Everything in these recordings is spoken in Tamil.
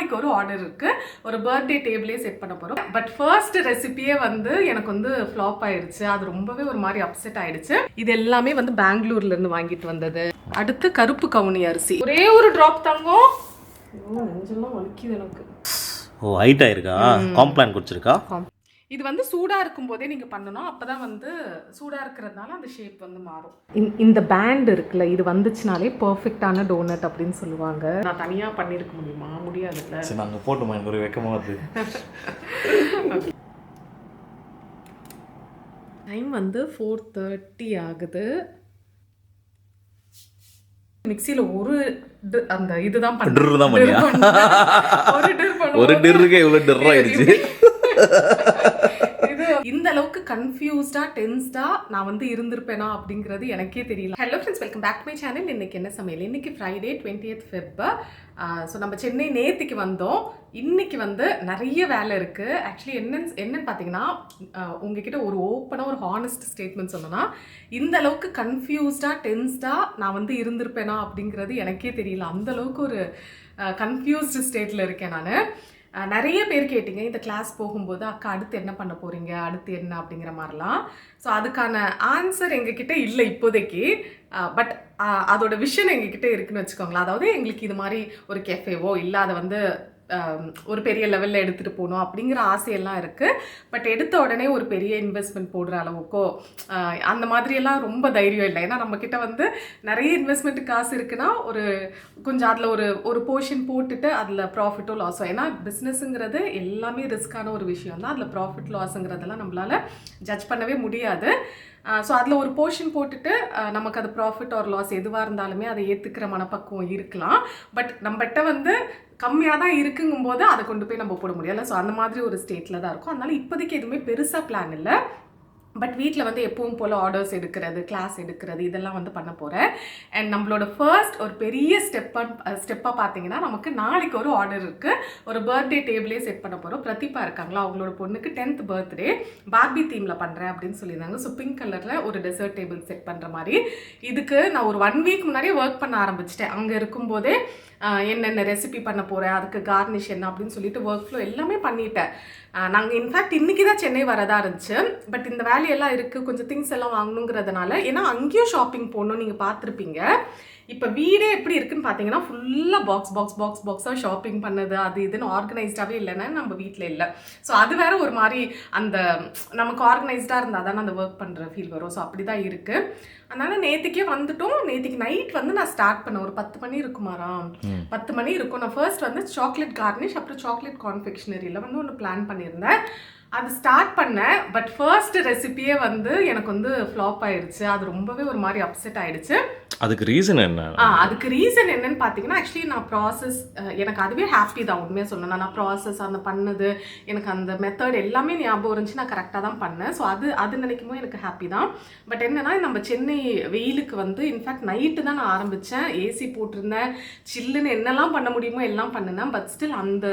நாளைக்கு ஒரு ஆர்டர் இருக்குது. ஒரு பர்த்டே டேபிளே செட் பண்ண போகிறோம். பட் ஃபர்ஸ்ட் ரெசிபியே வந்து எனக்கு வந்து ஃப்ளாப் ஆயிடுச்சு. அது ரொம்பவே ஒரு மாதிரி அப்செட் ஆயிடுச்சு. இது எல்லாமே வந்து பெங்களூர்லேருந்து வாங்கிட்டு வந்தது. அடுத்து கருப்பு கவுனி அரிசி. ஒரே ஒரு ட்ராப் தங்கம். நெஞ்செல்லாம் வலிக்குது எனக்கு. ஓ, ஹைட் ஆயிருக்கா? காம்ப்ளான் குடிச்சிருக்கா? இது வந்து சூடாக இருக்கும் போதே நீங்கள் பண்ணணும். அப்போ தான் வந்து சூடாக இருக்கிறதுனால அந்த ஷேப் வந்து மாறும். இந்த பேண்ட் இருக்குல்ல, இது வந்துச்சுனாலே பர்ஃபெக்டான டோனட் அப்படின்னு சொல்லுவாங்க. நான் தனியாக பண்ணியிருக்க முடியுமா? முடியாதுல்ல. சரி, நாங்கள் போட்டுமா, எனக்கு ஒரு வெக்கமாக வருது. டைம் வந்து 4:30 ஆகுது. மிக்சியில் ஒரு அந்த இதுதான் பண்ணியா? ஒரு டிர்ருக்கு எவ்வளோ டிர் ஆயிடுச்சு. இந்த அளவுக்கு கன்ஃபியூஸ்டா டென்ஸ்டா நான் வந்து இருந்திருப்பேனா அப்படிங்கிறது எனக்கே தெரியல. Hello friends, welcome back to my channel. இன்னைக்கு என்ன சமையல்? இன்னைக்கு ஃப்ரைடே 20th Feb. ஸோ நம்ம சென்னை நேத்திக்கு வந்தோம். இன்னைக்கு வந்து நிறைய வேலை இருக்கு. ஆக்சுவலி என்னன்னு பார்த்தீங்கன்னா, உங்ககிட்ட ஒரு ஓப்பனாக ஒரு ஹானஸ்ட் ஸ்டேட்மெண்ட் சொன்னேன்னா, இந்த அளவுக்கு கன்ஃபியூஸ்டா டென்ஸ்டா நான் வந்து இருந்திருப்பேனா அப்படிங்கிறது எனக்கே தெரியல. அந்த அளவுக்கு ஒரு கன்ஃபியூஸ்டு ஸ்டேட்ல இருக்கேன் நான். நிறைய பேர் கேட்டிங்க இந்த கிளாஸ் போகும்போது, அக்கா அடுத்து என்ன பண்ண போகிறீங்க, அடுத்து என்ன அப்படிங்கிற மாதிரிலாம். ஸோ அதுக்கான ஆன்சர் எங்ககிட்ட இல்லை இப்போதைக்கு. பட் அதோட விஷன் எங்ககிட்ட இருக்குன்னு வச்சுக்கோங்களேன். அதாவது எங்களுக்கு இது மாதிரி ஒரு கெஃபேவோ இல்லை அதை வந்து ஒரு பெரிய லெவலில் எடுத்துகிட்டு போகணும் அப்படிங்கிற ஆசையெல்லாம் இருக்குது. பட் எடுத்த உடனே ஒரு பெரிய இன்வெஸ்ட்மெண்ட் போடுற அளவுக்கோ அந்த மாதிரியெல்லாம் ரொம்ப தைரியம் இல்லை. ஏன்னா நம்மக்கிட்ட வந்து நிறைய இன்வெஸ்ட்மெண்ட்டு காசு இருக்குன்னா கொஞ்சம் அதில் ஒரு போர்ஷன் போட்டுட்டு அதில் ப்ராஃபிட்டோ லாஸோ, ஏன்னா பிஸ்னஸுங்கிறது எல்லாமே ரிஸ்க்கான ஒரு விஷயம் தான். அதில் ப்ராஃபிட் லாஸுங்கிறதெல்லாம் நம்மளால் ஜட்ஜ் பண்ணவே முடியாது. ஸோ அதில் ஒரு போர்ஷன் போட்டுட்டு நமக்கு அது ப்ராஃபிட் ஆர் லாஸ் எதுவாக இருந்தாலுமே அதை ஏற்றுக்கிற மனப்பக்குவம் இருக்கலாம். பட் நம்மகிட்ட வந்து கம்மியாக தான் இருக்குங்கும்போது அதை கொண்டு போய் நம்ம போட முடியலை. ஸோ அந்த மாதிரி ஒரு ஸ்டேட்டில் தான் இருக்கும். அதனால இப்போதைக்கு எதுவுமே பெருசாக பிளான் இல்லை. பட் வீட்டில் வந்து எப்பவும் போல் ஆர்டர்ஸ் எடுக்கிறது, கிளாஸ் எடுக்கிறது, இதெல்லாம் வந்து பண்ண போகிறேன். அண்ட் நம்மளோட ஃபர்ஸ்ட் ஒரு பெரிய ஸ்டெப்பாக பார்த்தீங்கன்னா, நமக்கு நாளைக்கு ஒரு ஆர்டர் இருக்குது. ஒரு பர்த்டே டேபிளே செட் பண்ண போகிறோம். பிரதீபா இருக்காங்களா, அவங்களோட பொண்ணுக்கு 10th பர்த்டே பார்பி தீமில் பண்ணுறேன் அப்படின்னு சொல்லியிருந்தாங்க. ஸோ பிங்க் கலரில் ஒரு டெசர்ட் டேபிள் செட் பண்ணுற மாதிரி. இதுக்கு நான் ஒரு 1 வீக் முன்னாடியே ஒர்க் பண்ண ஆரம்பிச்சிட்டேன். அங்கே இருக்கும்போதே என்னென்ன ரெசிபி பண்ண போகிறேன், அதுக்கு கார்னிஷ் என்ன அப்படின்னு சொல்லிட்டு ஒர்க் ஃப்ளோ எல்லாமே பண்ணிட்டேன். நாங்கள் இன்ஃபேக்ட் இன்றைக்கி தான் சென்னை வரதா இருந்துச்சு. பட் இந்த வேலையெல்லாம் இருக்குது, கொஞ்சம் திங்ஸ் எல்லாம் வாங்கணுங்கிறதுனால. ஏன்னா அங்கேயும் ஷாப்பிங் போகணும், நீங்கள் பார்த்துருப்பீங்க. இப்போ வீடே எப்படி இருக்குன்னு பார்த்தீங்கன்னா, ஃபுல்லாக பாக்ஸாக ஷாப்பிங் பண்ணது அது இதுன்னு ஆர்கனைஸ்டாகவே இல்லைன்னா நம்ம வீட்டில் இல்லை. ஸோ அது வேற ஒரு மாதிரி அந்த நமக்கு ஆர்கனைஸ்டாக இருந்தால் தானே அந்த ஒர்க் பண்ணுற ஃபீல் வரும். ஸோ அப்படி தான் இருக்குது. அதனால் நேற்றுக்கே வந்துட்டோம். நேற்றுக்கு நைட் வந்து நான் ஸ்டார்ட் பண்ணேன். ஒரு 10 மணி இருக்குமாரா, 10 மணி இருக்கும். நான் ஃபர்ஸ்ட் வந்து சாக்லேட் கார்னிஷ், அப்புறம் சாக்லேட் கான்ஃபெக்ஷனரியில் வந்து ஒன்று பிளான் பண்ணியிருந்தேன். அது ஸ்டார்ட் பண்ணேன். பட் ஃபர்ஸ்ட் ரெசிபியே வந்து எனக்கு வந்து ஃப்ளாப் ஆயிடுச்சு. அது ரொம்பவே ஒரு மாதிரி அப்செட் ஆயிடுச்சு. அதுக்கு ரீசன் என்ன? அதுக்கு ரீசன் என்னன்னு பார்த்தீங்கன்னா, ஆக்சுவலி நான் ப்ராசஸ் எனக்கு அதுவே ஹாப்பி தான். உண்மையாக சொன்னேன், நான் ப்ராசஸ் அந்த பண்ணது எனக்கு அந்த மெத்தட் எல்லாமே ஞாபகம் இருந்துச்சு. நான் கரெக்டாக தான் பண்ணேன். ஸோ அது நினைக்கும் போது எனக்கு ஹாப்பி தான். பட் என்னன்னா, நம்ம சென்னை வெயிலுக்கு வந்து இன்ஃபேக்ட் நைட்டு தான் நான் ஆரம்பித்தேன். ஏசி போட்டிருந்தேன், சில்லுன்னு என்னெல்லாம் பண்ண முடியுமோ எல்லாம் பண்ணினேன். பட் ஸ்டில் அந்த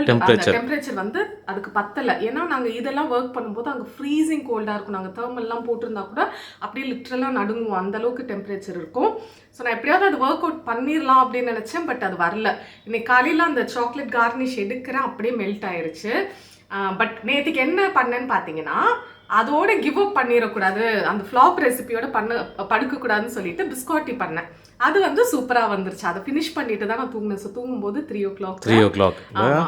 டெம்பரேச்சர் வந்து அதுக்கு பத்தலை. ஏன்னா நாங்கள் இதெல்லாம் ஒர்க் பண்ணும்போது அங்கே ஃப்ரீசிங் கோல்டாக இருக்கும். நாங்கள் தேர்மல்லாம் போட்டிருந்தா கூட அப்படியே லிட்ரலாக நடுங்குவோம், அந்தளவுக்கு டெம்பரேச்சர் இருக்கும். ஸோ நான் எப்படியாவது அது ஒர்க் அவுட் பண்ணிடலாம் அப்படின்னு நினச்சேன். பட் அது வரல. இன்னைக்கு காலையில் அந்த சாக்லேட் கார்னிஷ் எடுக்கிறேன், அப்படியே மெல்ட் ஆயிடுச்சு. பட் நேற்றுக்கு என்ன பண்ணேன்னு பார்த்தீங்கன்னா, அதோட கிவ் அப் பண்ணிடக்கூடாது, அந்த ஃப்ளாப் ரெசிபியோட படுக்கக்கூடாதுன்னு சொல்லிட்டு பிஸ்காட்டி பண்ணேன். அது வந்து சூப்பராக வந்துருச்சு. அதை ஃபினிஷ் பண்ணிட்டு தான் நான் தூங்கினேன். ஸோ தூங்கும்போது 3 o'clock.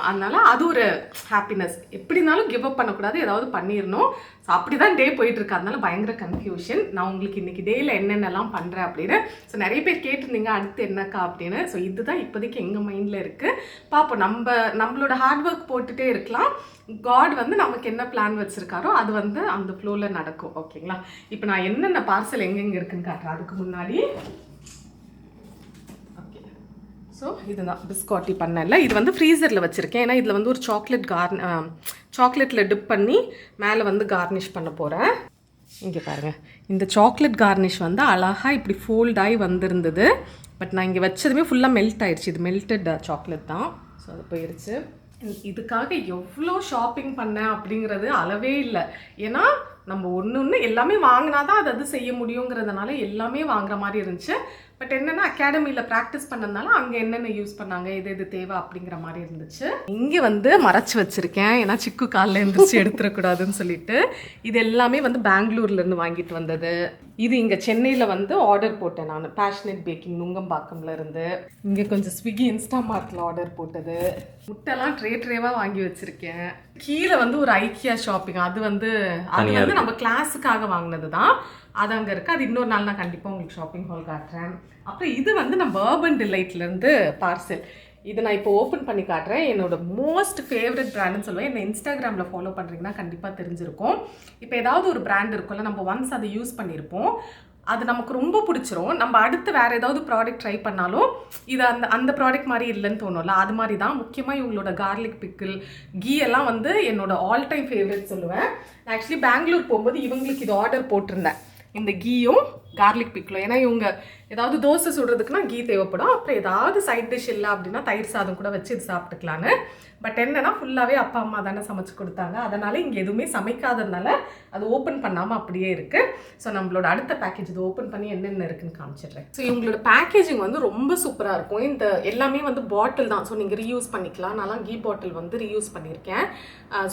அதனால அது ஒரு ஹாப்பினஸ். எப்படினாலும் கிவ் அப் பண்ணக்கூடாது, ஏதாவது பண்ணிடணும். ஸோ அப்படி தான் டே போயிட்டு இருக்கு. அதனால பயங்கர கன்ஃபியூஷன். நான் உங்களுக்கு இன்னைக்கு டேயில் என்னென்னலாம் பண்ணுறேன் அப்படின்னு. ஸோ நிறைய பேர் கேட்டிருந்தீங்க அடுத்து என்னக்கா அப்படின்னு. ஸோ இதுதான் இப்போதைக்கு எங்கள் மைண்டில் இருக்குது. பார்ப்போம், நம்மளோட ஹார்ட் ஒர்க் போட்டுகிட்டே இருக்கலாம். காட் வந்து நமக்கு என்ன பிளான் வச்சுருக்காரோ அது வந்து அந்த ஃப்ளோவில் நடக்கும். ஓகேங்களா? இப்போ நான் என்னென்ன பார்சல் எங்கெங்கே இருக்குன்னு காட்டுறேன். அதுக்கு முன்னாடி ஸோ இதுதான் பிஸ்காட்டி பண்ணல. இது வந்து ஃப்ரீசரில் வச்சுருக்கேன். ஏன்னா இதில் வந்து ஒரு சாக்லேட்டில் டிப் பண்ணி மேலே வந்து கார்னிஷ் பண்ண போகிறேன். இங்கே பாருங்கள், இந்த சாக்லேட் கார்னிஷ் வந்து அழகாக இப்படி ஃபோல்டாகி வந்திருந்தது. பட் நான் இங்கே வச்சதுமே ஃபுல்லாக மெல்ட் ஆயிடுச்சு. இது மெல்டட் சாக்லேட் தான். ஸோ அது போயிடுச்சு. இதுக்காக எவ்வளோ ஷாப்பிங் பண்ணேன் அப்படிங்கிறது அளவே இல்லை. ஏன்னா நம்ம ஒன்று எல்லாமே வாங்கினா தான் அது செய்ய முடியுங்கிறதுனால எல்லாமே வாங்குற மாதிரி இருந்துச்சு. பட் என்னன்னா அகாடமியில் ப்ராக்டிஸ் பண்ணதுனால அங்கே என்னென்ன யூஸ் பண்ணாங்க எது எது தேவை அப்படிங்கிற மாதிரி இருந்துச்சு. இங்கே வந்து மறைச்சு வச்சிருக்கேன், ஏன்னா சிக்கு காலில் எழுந்திரிச்சு எடுத்துடக்கூடாதுன்னு சொல்லிட்டு. இது எல்லாமே வந்து பெங்களூர்லேருந்து வாங்கிட்டு வந்தது. இது இங்கே சென்னையில் வந்து ஆர்டர் போட்டேன் நான், பேஷனேட் பேக்கிங் நுங்கம்பாக்கம்ல இருந்து. இங்கே கொஞ்சம் ஸ்விக்கி இன்ஸ்டாமார்ட்டில் ஆர்டர் போட்டது. முட்டைலாம் ட்ரேவாக வாங்கி வச்சுருக்கேன். கீழே வந்து ஒரு ஐக்கியா ஷாப்பிங், அது வந்து நம்ம கிளாஸுக்காக வாங்கினது தான், அது அங்கே இருக்குது. அது இன்னொரு நாள் நான் கண்டிப்பாக உங்களுக்கு ஷாப்பிங் ஹால் காட்டுறேன். அப்புறம் இது வந்து நம்ம அர்பன் டிலைட்லேருந்து பார்சல். இதை நான் இப்போ ஓப்பன் பண்ணி காட்டுறேன். என்னோட மோஸ்ட் ஃபேவரட் பிராண்டுன்னு சொல்லுவேன். என்னை இன்ஸ்டாகிராமில் ஃபாலோ பண்ணுறீங்கன்னா கண்டிப்பாக தெரிஞ்சிருக்கும். இப்போ ஏதாவது ஒரு பிராண்ட் இருக்கும்ல, நம்ம ஒன்ஸ் அதை யூஸ் பண்ணியிருப்போம், அது நமக்கு ரொம்ப பிடிச்சிரும். நம்ம அடுத்து வேறு ஏதாவது ப்ராடக்ட் ட்ரை பண்ணாலும் இது அந்த ப்ராடக்ட் மாதிரி இல்லைன்னு தோணும்ல, அது மாதிரி தான். முக்கியமாக இவங்களோட கார்லிக் பிக்கிள், கீ எல்லாம் வந்து என்னோட ஆல் டைம் ஃபேவரட் சொல்லுவேன். நான் ஆக்சுவலி பெங்களூர் போகும்போது இவங்களுக்கு இது ஆர்டர் போட்டிருந்தேன், இந்த கீயும் கார்லிக் பிக்கிளும். ஏன்னா இவங்க ஏதாவது தோசை சுடுறதுக்குன்னா கீ தேவைப்படும். அப்புறம் ஏதாவது சைட் டிஷ் இல்லை அப்படின்னா தயிர் சாதம் கூட வச்சு இது சாப்பிட்டுக்கலான்னு. பட் என்னன்னா ஃபுல்லாகவே அப்பா அம்மா தானே சமைச்சு கொடுத்தாங்க, அதனால் இங்கே எதுவுமே சமைக்காததுனால அது ஓப்பன் பண்ணாமல் அப்படியே இருக்குது. ஸோ நம்மளோட அடுத்த பேக்கேஜ் இது ஓப்பன் பண்ணி என்னென்ன இருக்குன்னு காமிச்சிடுறேன். ஸோ இவங்களோட பேக்கேஜிங் வந்து ரொம்ப சூப்பராக இருக்கும். இந்த எல்லாமே வந்து பாட்டில் தான், ஸோ நீங்கள் ரீயூஸ் பண்ணிக்கலாம். நான்லாம் கீ பாட்டில் வந்து ரீயூஸ் பண்ணியிருக்கேன்.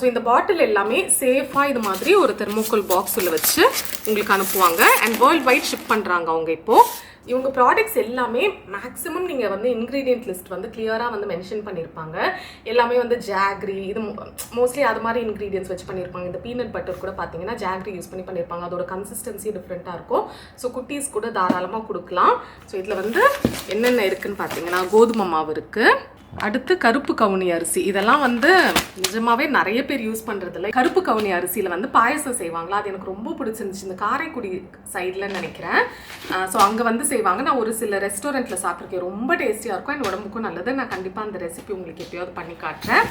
ஸோ இந்த பாட்டில் எல்லாமே சேஃபாக இது மாதிரி ஒரு தெர்மோகோல் பாக்ஸில் வச்சு உங்களுக்கு அனுப்புவாங்க. அண்ட் வேர்ல்டு வைட் ஷிப் பண்ணுறாங்க அவங்க இப்போது. இவங்க ப்ராடக்ட்ஸ் எல்லாமே மேக்ஸிமம் நீங்கள் வந்து இன்க்ரீடியன்ட் லிஸ்ட் வந்து கிளியராக வந்து மென்ஷன் பண்ணியிருப்பாங்க. எல்லாமே வந்து ஜாக்ரி, இது மோஸ்ட்லி அது மாதிரி இன்க்ரீடியன்ஸ் வச்சு பண்ணியிருப்பாங்க. இந்த பீனட் பட்டர் கூட பார்த்தீங்கன்னா ஜாக்ரி யூஸ் பண்ணி பண்ணியிருப்பாங்க. அதோட கன்சிஸ்டன்சி டிஃப்ரெண்ட்டாக இருக்கும். ஸோ குட்டீஸ் கூட தாராளமாக கொடுக்கலாம். ஸோ இதில் வந்து என்னென்ன இருக்குதுன்னு பார்த்தீங்கன்னா கோதுமை மாவு இருக்குது, அடுத்து கருப்பு கவுனி அரிசி. இதெல்லாம் வந்து நிஜமாவே நிறைய பேர் யூஸ் பண்ணுறதில்ல. கருப்பு கவுனி அரிசியில் வந்து பாயசம் செய்வாங்களா, அது எனக்கு ரொம்ப பிடிச்சிருந்துச்சு. இந்த காரைக்குடி சைடில் நினைக்கிறேன். ஸோ அங்கே வந்து செய்வாங்க. நான் ஒரு சில ரெஸ்டாரண்ட்டில் சாப்பிட்ருக்கேன், ரொம்ப டேஸ்டியாக இருக்கும், என் உடம்புக்கும் நல்லது. நான் கண்டிப்பாக அந்த ரெசிபி உங்களுக்கு எப்பயாவது பண்ணி காட்டுறேன்.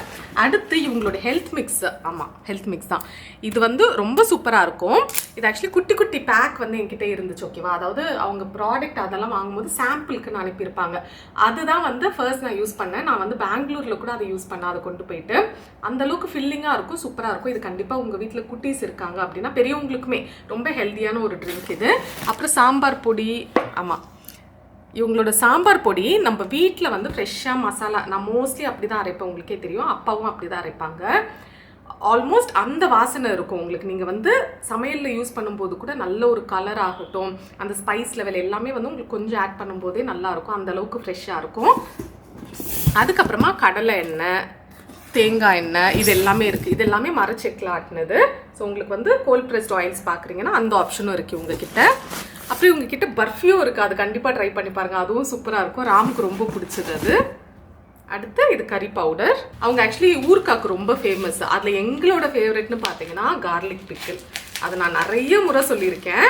அடுத்து இவங்களோட ஹெல்த் மிக்ஸ், ஆமாம் ஹெல்த் மிக்ஸ் தான். இது வந்து ரொம்ப சூப்பராக இருக்கும். இது ஆக்சுவலி குட்டி குட்டி பேக் வந்து என்கிட்ட இருந்துச்சு, ஓகேவா. அதாவது அவங்க ப்ராடக்ட் அதெல்லாம் வாங்கும்போது சாம்பிளுக்கு நான் அனுப்பியிருப்பாங்க. அதுதான் வந்து ஃபர்ஸ்ட் நான் யூஸ் பண்ணேன். நான் வந்து பெங்களூரில் கூட அதை யூஸ் பண்ண, அதை கொண்டு போயிட்டு அந்தளவுக்கு ஃபில்லிங்காக இருக்கும், சூப்பராக இருக்கும். இது கண்டிப்பாக உங்கள் வீட்டில் குட்டீஸ் இருக்காங்க அப்படின்னா பெரியவங்களுக்குமே ரொம்ப ஹெல்த்தியான ஒரு ட்ரிங்க் இது. அப்புறம் சாம்பார் பொடி, ஆமாம் இவங்களோட சாம்பார் பொடி நம்ம வீட்டில் வந்து ஃப்ரெஷ்ஷாக மசாலா, நான் மோஸ்ட்லி அப்படி தான் அரைப்பேன், உங்களுக்கே தெரியும், அப்பாவும் அப்படி தான் அரைப்பாங்க. ஆல்மோஸ்ட் அந்த வாசனை இருக்கும் உங்களுக்கு. நீங்கள் வந்து சமையலில் யூஸ் பண்ணும்போது கூட நல்ல ஒரு கலர் ஆகட்டும், அந்த ஸ்பைஸ் லெவல் எல்லாமே வந்து உங்களுக்கு கொஞ்சம் ஆட் பண்ணும்போதே நல்லாயிருக்கும், அந்தளவுக்கு ஃப்ரெஷ்ஷாக இருக்கும். அதுக்கப்புறமா கடலை எண்ணெய், தேங்காய் எண்ணெய், இது எல்லாமே இருக்குது. இது எல்லாமே மரச்செக்கில் ஆட்டினது. ஸோ உங்களுக்கு வந்து கோல்ட் ப்ரெஸ்ட் ஆயில்ஸ் பார்க்குறீங்கன்னா அந்த ஆப்ஷனும் இருக்குது உங்ககிட்ட. அப்புறம் இவங்ககிட்ட பர்ஃபியும் இருக்குது, அது கண்டிப்பாக ட்ரை பண்ணி பாருங்கள், அதுவும் சூப்பராக இருக்கும். ராமுக்கு ரொம்ப பிடிச்சது அது. அடுத்து இது கறி பவுடர். அவங்க ஆக்சுவலி ஊர்க்காக்கு ரொம்ப ஃபேமஸ். அதில் எங்களோட ஃபேவரெட்னு பார்த்தீங்கன்னா கார்லிக் பிக்கிள். அதை நான் நிறைய முறை சொல்லியிருக்கேன்.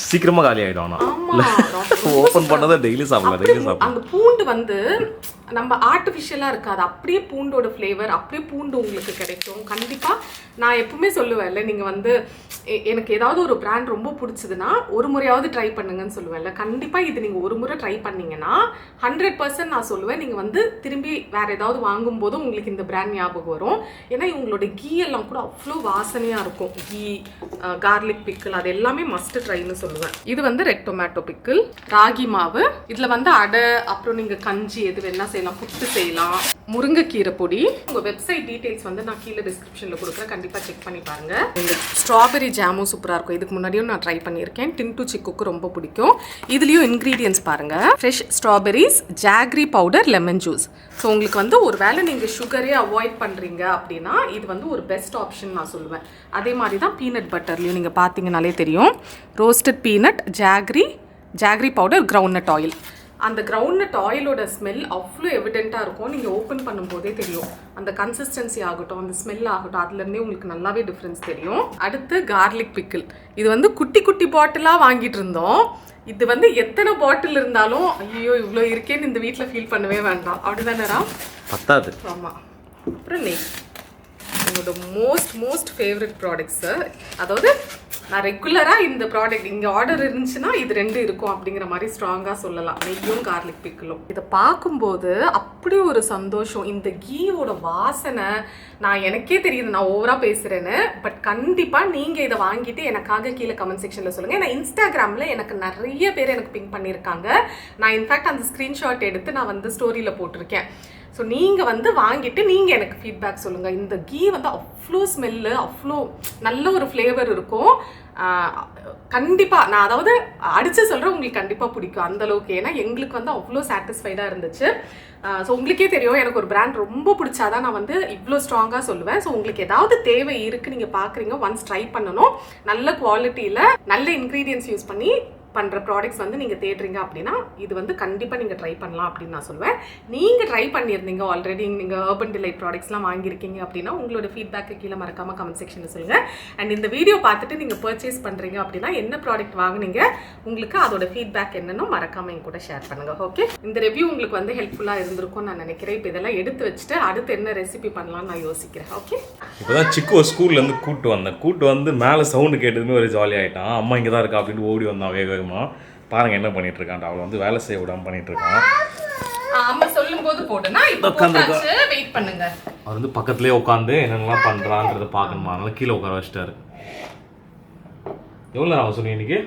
சீக்கிரமா காலி ஆயிடும். ஓபன் பண்ணத டெய்லி சாப்பிடலாம். அந்த பூண்டு வந்து நம்ம ஆர்டிஃபிஷியலாக இருக்காது, அப்படியே பூண்டோட ஃப்ளேவர், அப்படியே பூண்டு உங்களுக்கு கிடைக்கும். கண்டிப்பாக நான் எப்பவுமே சொல்லுவேன்ல, நீங்கள் வந்து எனக்கு ஏதாவது ஒரு பிராண்ட் ரொம்ப பிடிச்சதுன்னா ஒரு முறையாவது ட்ரை பண்ணுங்கன்னு சொல்லுவேன்ல. கண்டிப்பாக இது நீங்கள் ஒரு முறை ட்ரை பண்ணிங்கன்னா 100% நான் சொல்லுவேன், நீங்கள் வந்து திரும்பி வேறு ஏதாவது வாங்கும்போது உங்களுக்கு இந்த பிராண்ட் ஞாபகம் வரும். ஏன்னா இவங்களோட கீ எல்லாம் கூட அவ்வளோ வாசனையாக இருக்கும். கீ, கார்லிக் பிக்கிள், அது எல்லாமே மஸ்ட் ட்ரைன்னு சொல்லுவேன். இது வந்து ரெட் டொமேட்டோ பிக்கிள், ராகி மாவு, இதில் வந்து அடை, அப்புறம் நீங்கள் கஞ்சி எது வேணா செய்யலாம், புட்டு செய்யலாம். முருங்கைக்கீரை பொடி. உங்கள் வெப்சைட் டீட்டெயில்ஸ் வந்து நான் கீழே டிஸ்கிரிப்ஷனில் கொடுக்குறேன், கண்டிப்பாக செக் பண்ணி பாருங்கள். இந்த ஸ்ட்ராபெரி ஜாமும் சூப்பராக இருக்கும். இதுக்கு முன்னாடியும் நான் ட்ரை பண்ணியிருக்கேன், டின்டு சிக்குக்கு ரொம்ப பிடிக்கும். இதுலேயும் இன்க்ரீடியன்ஸ் பாருங்கள், fresh strawberries, jaggery powder, lemon juice. So உங்களுக்கு வந்து ஒரு வேளை நீங்கள் சுகரே அவாய்ட் பண்ணுறீங்க அப்படின்னா இது வந்து ஒரு பெஸ்ட் ஆப்ஷன் நான் சொல்லுவேன். அதே மாதிரி தான் பீனட் பட்டர்லையும் நீங்கள் பார்த்தீங்கனாலே தெரியும், roasted peanut, jaggery powder, groundnut oil. அந்த கிரவுண்ட்நட் ஆயிலோட ஸ்மெல் அவ்வளோ எவிடெண்ட்டாக இருக்கும். நீங்கள் ஓப்பன் பண்ணும்போதே தெரியும், அந்த கன்சிஸ்டன்சி ஆகட்டும், அந்த ஸ்மெல் ஆகட்டும், அதுலேருந்தே உங்களுக்கு நல்லாவே டிஃப்ரென்ஸ் தெரியும். அடுத்து கார்லிக் பிக்கிள். இது வந்து குட்டி குட்டி பாட்டிலாக வாங்கிட்டு இருந்தோம். இது வந்து எத்தனை பாட்டில் இருந்தாலும் ஐயோ இவ்வளோ இருக்கேன்னு இந்த வீட்டில் ஃபீல் பண்ணவே வேண்டாம், அப்படிதானேரா? பத்தாது. ஆமாம். அப்புறம் நெய், என்னோட மோஸ்ட் ஃபேவரட் ப்ராடக்ட்ஸு. அதாவது நான் ரெகுலராக இந்த ப்ராடக்ட் இங்கே ஆர்டர் இருந்துச்சுன்னா இது 2 இருக்கும் அப்படிங்கிற மாதிரி ஸ்ட்ராங்காக சொல்லலாம். நெய்யும் கார்லிக் பிக்கிளும். இதை பார்க்கும்போது அப்படி ஒரு சந்தோஷம். இந்த கீயோட வாசனை நான் எனக்கே தெரியுது நான் ஓவராக பேசுகிறேன்னு. பட் கண்டிப்பாக நீங்கள் இதை வாங்கிட்டு எனக்காக கீழே கமெண்ட் செக்ஷனில் சொல்லுங்கள். ஏன்னா இன்ஸ்டாகிராமில் எனக்கு நிறைய பேர் எனக்கு பிங்க் பண்ணியிருக்காங்க. நான் இன்ஃபேக்ட் அந்த ஸ்க்ரீன்ஷாட் எடுத்து நான் வந்து ஸ்டோரியில் போட்டிருக்கேன். ஸோ நீங்கள் வந்து வாங்கிட்டு நீங்கள் எனக்கு ஃபீட்பேக் சொல்லுங்கள். இந்த கீ வந்து அவ்வளோ ஸ்மெல்லு, அவ்வளோ நல்ல ஒரு ஃப்ளேவர் இருக்கும். கண்டிப்பாக நான் அதாவது அடித்து சொல்கிறேன், உங்களுக்கு கண்டிப்பாக பிடிக்கும் அந்தளவுக்கு. ஏன்னா எங்களுக்கு வந்து அவ்வளோ சாட்டிஸ்ஃபைடாக இருந்துச்சு. ஸோ உங்களுக்கே தெரியும் எனக்கு ஒரு பிராண்ட் ரொம்ப பிடிச்சாதான் நான் வந்து இவ்வளோ ஸ்ட்ராங்காக சொல்லுவேன். ஸோ உங்களுக்கு ஏதாவது தேவை இருக்குது, நீங்கள் பார்க்குறீங்க, ஒன்ஸ் ட்ரை பண்ணணும். நல்ல குவாலிட்டியில் நல்ல இன்க்ரீடியன்ஸ் யூஸ் பண்ணி பண்ணுற ப்ராடக்ட்ஸ் வந்து நீங்கள் தேடுறீங்க அப்படின்னா இது வந்து கண்டிப்பாக நீங்கள் ட்ரை பண்ணலாம் அப்படின்னு நான் சொல்லுவேன். நீங்கள் ட்ரை பண்ணியிருந்தீங்க ஆல்ரெடி, நீங்கள் அர்பன் டிலைட் ப்ராடக்ட்ஸ்லாம் வாங்கியிருக்கீங்க அப்படின்னா உங்களோட ஃபீட்பேக்கு கீழே மறக்காமல் கமெண்ட் செக்ஷனில் சொல்லுங்கள். அண்ட் இந்த வீடியோ பார்த்துட்டு நீங்கள் பர்ச்சேஸ் பண்ணுறீங்க அப்படின்னா என்ன ப்ராடக்ட் வாங்குனீங்க, உங்களுக்கு அதோட ஃபீட்பேக் என்னன்னு மறக்காமல் என் கூட ஷேர் பண்ணுங்கள். ஓகே, இந்த ரிவ்யூ உங்களுக்கு வந்து ஹெல்ப்ஃபுல்லாக இருந்திருக்கும்னு நான் நினைக்கிறேன். இப்போ இதெல்லாம் எடுத்து வச்சுட்டு அடுத்து என்ன ரெசிபி பண்ணலாம்னு நான் யோசிக்கிறேன். ஓகே, இப்போ தான் சிக்கு ஸ்கூல்லேருந்து கூப்பிட்டு வந்து மேலே சவுண்டு கேட்டதுமே ஒரு ஜாலியாகிட்டான். அம்மா இங்கே தான் இருக்கா அப்படின்னு ஓடி வந்தான் வேக. பாருங்க என்ன பண்ணிட்டு இருக்கான். அவளை வந்து வேலை செய்ய விடாம பண்ணிட்டு இருக்கான். அம்மா சொல்லும்போது போடுனா இப்போ போட்டாச்சு, வெயிட் பண்ணுங்க. அவர் வந்து பக்கத்துலயே உட்காந்து என்னென்னலாம் பண்றான்றத பார்க்கணுமா, அதனால கீழே உட்கார வச்சிட்டாரு. எவ்வளோ நேரம் சொன்னீங்க இன்னைக்கு?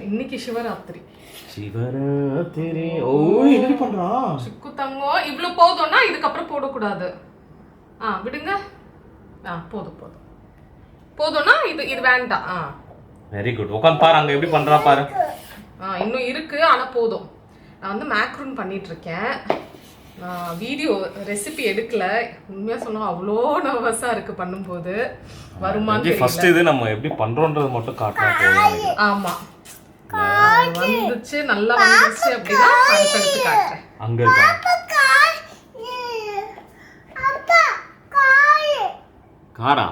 இன்னைக்கு சிவராத்திரி. சிவராத்திரி. ஓ என்ன பண்றான் சிக்கு தங்கம். இவ்வளோ போதும்னா இதுக்கப்புறம் போடக்கூடாது. விடுங்க. போதும்னா இது வேண்டாம். Very good. உட்காந்து பாரு, அங்கே எப்படி பண்ணுறா பாரு. இன்னும் இருக்கு, ஆனால் போதும். நான் வந்து மேக்ரூன் பண்ணிட்டு இருக்கேன். நான் வீடியோ ரெசிபி எடுக்கல. உண்மையாக சொன்னால் அவ்வளோ நர்வஸாக இருக்குது பண்ணும்போது. வருமானு ஃபர்ஸ்ட் இது நம்ம எப்படி பண்ணுறோன்றது மட்டும் காட்டினா போதும். ஆமாம், வந்துச்சு, நல்லா வந்துச்சு அப்படின்னா அடுத்தடுத்து காட்டுறேன். அங்கே இருக்கா காரா?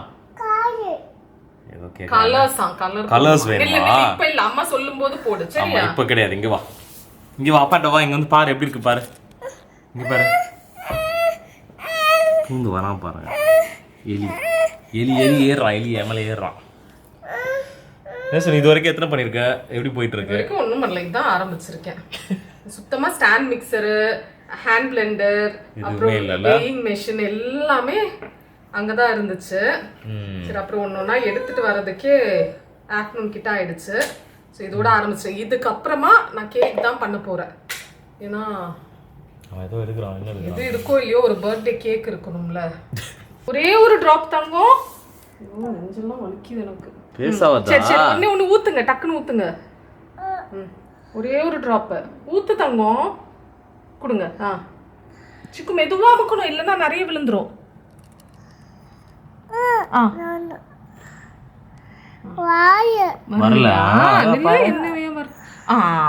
கலர்ஸ் வேணுமா? இப்ப இல்ல, அம்மா சொல்லும்போது போடு. சரியா? இப்ப கிடையாது. இங்க வா அப்பாட்ட வா. இங்க வந்து பாரு எப்படி இருக்கு பாரு. இங்க பாரு, பூந்து வரான் பாருங்க. எலி ஏறான். எலி மேல ஏறான். இது வரைக்கும் எத்தனை பண்ணிருக்க? எப்படி போயிட்டு இருக்கு? ஒன்றும் பண்ணல, இதுதான் ஆரம்பிச்சிருக்கேன். சுத்தமா ஸ்டாண்ட் மிக்சரு, ஹேண்ட் பிளெண்டர், அப்புறம் வேயிங் மெஷின் எல்லாமே அங்கதான் இருந்துச்சு. சரி, அப்புறம் ஒன்னொன்னா எடுத்துட்டு வர்றதுக்கே ஆஃப்டர்நூன் கிட்ட ஆயிடுச்சு. ஸோ இதோட ஆரம்பிச்சேன். இதுக்கப்புறமா நான் கேக் தான் பண்ண போறேன். ஏன்னா இது இருக்கோ இல்லையோ ஒரு பர்த்டே கேக் இருக்கணும்ல. ஒரே ஒரு டிராப் தங்கம். நெஞ்செல்லாம் வலிக்குது எனக்கு. சரி ஒண்ணு ஊத்துங்க, டக்குன்னு ஊத்துங்க. ஒரே ஒரு டிராப் ஊத்து தங்கம். கொடுங்க. சிக்கு மெதுவா அமுக்கணும், இல்லைன்னா நிறைய விழுந்துரும்.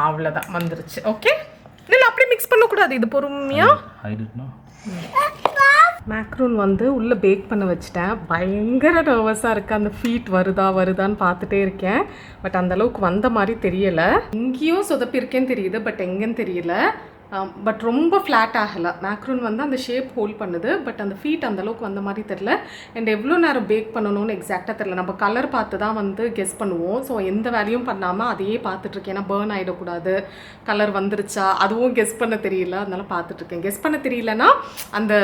அவ்வளவுதான் வந்துருச்சு. ஓகே, இல்ல அப்படியே மிக்ஸ் பண்ண கூடாது, இது பொறுமையா. மேக்ரூன் வந்து உள்ள பேக் பண்ண வச்சுட்டேன். பயங்கர நர்வஸாக இருக்குது. அந்த ஃபீட் வருதான்னு பார்த்துட்டே இருக்கேன். பட் அந்த அளவுக்கு வந்த மாதிரி தெரியலை. இங்கேயும் சொதப்பிருக்கேன்னு தெரியுது, பட் எங்கேன்னு தெரியல. பட் ரொம்ப ஃப்ளாட் ஆகலை. மேக்ரூன் வந்து அந்த ஷேப் ஹோல்ட் பண்ணுது, பட் அந்த ஃபீட் அந்தளவுக்கு வந்த மாதிரி தெரில. அண்ட் எவ்வளோ நேரம் பேக் பண்ணணும்னு எக்ஸாக்டாக தெரில. நம்ம கலர் பார்த்து தான் வந்து கெஸ் பண்ணுவோம். ஸோ எந்த வேலையும் பண்ணாமல் அதையே பார்த்துட்ருக்கேன். ஏன்னா பேர்ன் ஆகிடக்கூடாது. கலர் வந்துருச்சா அதுவும் கெஸ் பண்ண தெரியல, அதனால பார்த்துட்ருக்கேன். கெஸ் பண்ண தெரியலனா அந்த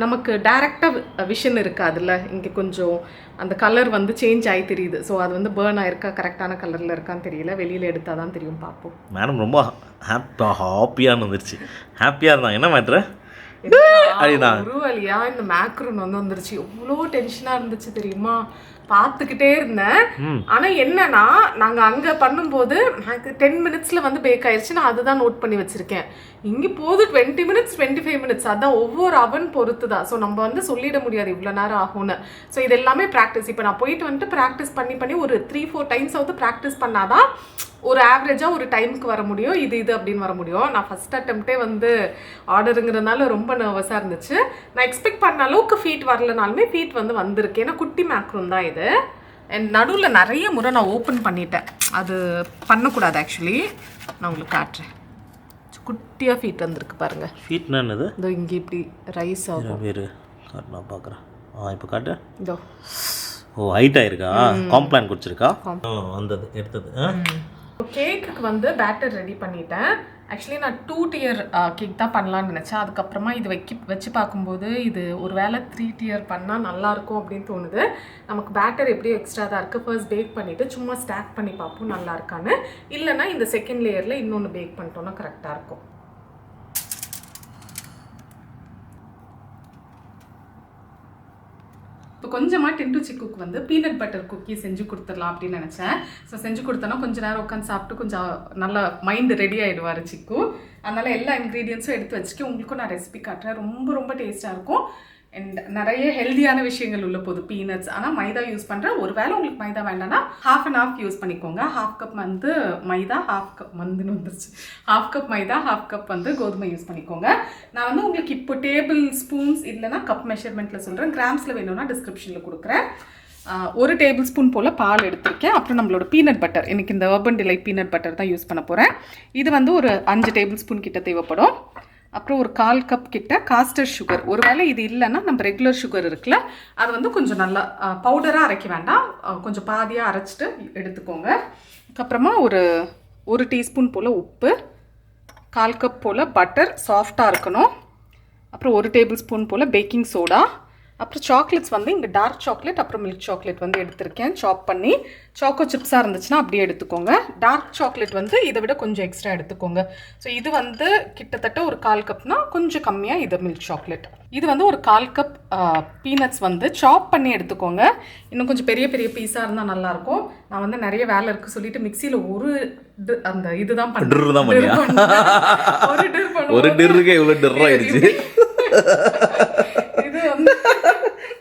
நமக்கு டைரெக்டாக விஷன் இருக்காதுல்ல, இங்கே கொஞ்சம் அந்த கலர் வந்து சேஞ்ச் ஆகி தெரியுது. ஸோ அது வந்து பேர்ன் ஆயிருக்கா, கரெக்டான கலரில் இருக்கான்னு தெரியல. வெளியில் எடுத்தால் தான் தெரியும், பார்ப்போம். மேடம் ரொம்ப ஹாப்பியாக வந்துருச்சு. ஹாப்பியாக இருந்தாங்க. என்ன மேட்ரு? ஒரு வழியா இந்த மேக்ரூன் வந்து வந்துருச்சு. எவ்வளோ டென்ஷனாக இருந்துச்சு தெரியுமா, பார்த்துக்கிட்டே இருந்தேன். ஆனால் என்னன்னா நாங்கள் அங்கே பண்ணும்போது 10 மினிட்ஸில் வந்து பேக் ஆயிடுச்சு. நான் அதுதான் நோட் பண்ணி வச்சுருக்கேன். இங்கே போது 20 மினிட்ஸ் 25 மினிட்ஸ். அதான் ஒவ்வொரு அவன் பொறுத்து தான். ஸோ நம்ம வந்து சொல்லிட முடியாது இவ்வளோ நேரம் ஆகும்னு. ஸோ இது எல்லாமே ப்ராக்டிஸ். இப்போ நான் போயிட்டு வந்துட்டு ப்ராக்டிஸ் பண்ணி ஒரு 3-4 டைம்ஸ் வந்து ப்ராக்டிஸ் பண்ணாதான் ஒரு ஆவரேஜாக ஒரு டைமுக்கு வர முடியும். இது அப்படின்னு வர முடியும். நான் ஃபஸ்ட் அட்டெம்ப்டே வந்து ஆர்டருங்கிறதுனால ரொம்ப நர்வஸாக இருந்துச்சு. நான் எக்ஸ்பெக்ட் பண்ண அளவுக்கு ஃபீட் வரலனாலுமே ஃபீட் வந்து வந்திருக்கு. ஏன்னா குட்டி மேக்ரூன் தான் இது. அண்ட் நடுவில் நிறைய முறை நான் ஓப்பன் பண்ணிட்டேன். அது பண்ணக்கூடாது ஆக்சுவலி. நான் உங்களுக்கு காட்டுறேன். குட்டியாக ஃபீட் வந்திருக்கு பாருங்கள். ஃபீட்னா என்னது? இதோ இங்கே இப்படி ரைஸ் ஆகும். நான் பார்க்குறேன். இப்போ காட்டு. இதோ ஓ ஹைட் ஆயிருக்கா காம்ப்ளான் குடிச்சிருக்கா வந்தது எடுத்தது கேக்குக்கு வந்து பேட்டர் ரெடி பண்ணிட்டேன். ஆக்சுவலி நான் 2 tier கேக் தான் பண்ணலான்னு நினச்சேன். அதுக்கப்புறமா இது வச்சு பார்க்கும்போது இது ஒரு வேளை 3 tier பண்ணால் நல்லாயிருக்கும் அப்படின்னு தோணுது. நமக்கு பேட்டர் எப்படியும் எக்ஸ்ட்ரா தான் இருக்குது. ஃபர்ஸ்ட் பேக் பண்ணிவிட்டு சும்மா ஸ்டாக் பண்ணி பார்ப்போம் நல்லா இருக்கான்னு. இல்லைனா இந்த செகண்ட் லேயரில் இன்னொன்று பேக் பண்ணிட்டோன்னா கரெக்டாக இருக்கும். இப்போ கொஞ்சமாக டின்டு சிக்குக்கு வந்து பீனட் பட்டர் குக்கி செஞ்சு கொடுத்துடலாம் அப்படின்னு நினச்சேன். ஸோ செஞ்சு கொடுத்தோன்னா கொஞ்சம் நேரம் உட்காந்து சாப்பிட்டு கொஞ்சம் நல்லா மைண்டு ரெடி ஆகிடுவார் சிக்கு. அதனால் எல்லா இன்க்ரீடியன்ஸும் எடுத்து வச்சுட்டு உங்களுக்கும் நான் ரெசிபி காட்டுறேன். ரொம்ப ரொம்ப டேஸ்ட்டாக இருக்கும். அண்ட் நிறைய ஹெல்தியான விஷயங்கள் உள்ள போது பீனட்ஸ். ஆனால் மைதா யூஸ் பண்ணுறேன். ஒரு வேளை உங்களுக்கு மைதா வேண்டாம்னா 1/2 யூஸ் பண்ணிக்கோங்க. 1/2 கப் வந்து மைதா, 1/2 கப் வந்துன்னு வந்துருச்சு. 1/2 கப் மைதா, 1/2 கப் வந்து கோதுமை யூஸ் பண்ணிக்கோங்க. நான் வந்து உங்களுக்கு இப்போ டேபிள் ஸ்பூன்ஸ் இல்லைனா கப் மெஷர்மெண்ட்டில் சொல்கிறேன். கிராம்ஸில் வேணும்னா டிஸ்கிரிப்ஷனில் கொடுக்குறேன். 1 டேபிள் ஸ்பூன் போல் பால் எடுத்திருக்கேன். அப்புறம் நம்மளோட பீனட் பட்டர், எனக்கு இந்த அர்பன் டிலைட் பீனட் பட்டர் தான் யூஸ் பண்ண போகிறேன். இது வந்து ஒரு 5 டேபிள் ஸ்பூன் கிட்ட தேவைப்படும். அப்புறம் ஒரு 1/4 கப் கிட்ட காஸ்டர் சுகர். ஒருவேளை இது இல்லைன்னா நம்ம ரெகுலர் சுகர் இருக்குல்ல, அது வந்து கொஞ்சம் நல்லா பவுடராக அரைக்க வேண்டாம், கொஞ்சம் பாதியாக அரைச்சிட்டு எடுத்துக்கோங்க. அதுக்கப்புறமா ஒரு டீஸ்பூன் போல் உப்பு, 1/4 கப் போல் பட்டர் சாஃப்டாக இருக்கணும். அப்புறம் 1 டேபிள் ஸ்பூன் போல் பேக்கிங் சோடா. அப்புறம் சாக்லேட்ஸ் வந்து இங்கே டார்க் சாக்லேட் அப்புறம் மில்க் சாக்லேட் வந்து எடுத்திருக்கேன் சாப் பண்ணி. சாக்கோ சிப்ஸாக இருந்துச்சுன்னா அப்படியே எடுத்துக்கோங்க. டார்க் சாக்லேட் வந்து இதை விட கொஞ்சம் எக்ஸ்ட்ரா எடுத்துக்கோங்க. ஸோ இது வந்து கிட்டத்தட்ட ஒரு 1/4 கப்னா கொஞ்சம் கம்மியாக இது மில்க் சாக்லேட். இது வந்து ஒரு 1/4 கப் பீனட்ஸ் வந்து சாப் பண்ணி எடுத்துக்கோங்க. இன்னும் கொஞ்சம் பெரிய பெரிய பீஸாக இருந்தால் நல்லாயிருக்கும். நான் வந்து நிறைய வேலை இருக்குது சொல்லிட்டு மிக்சியில் அந்த இதுதான் பண்ணுறேன். ஒரு டிர்ருக்கே இவ்வளோ டிர்ராயிடுச்சு. இது வந்து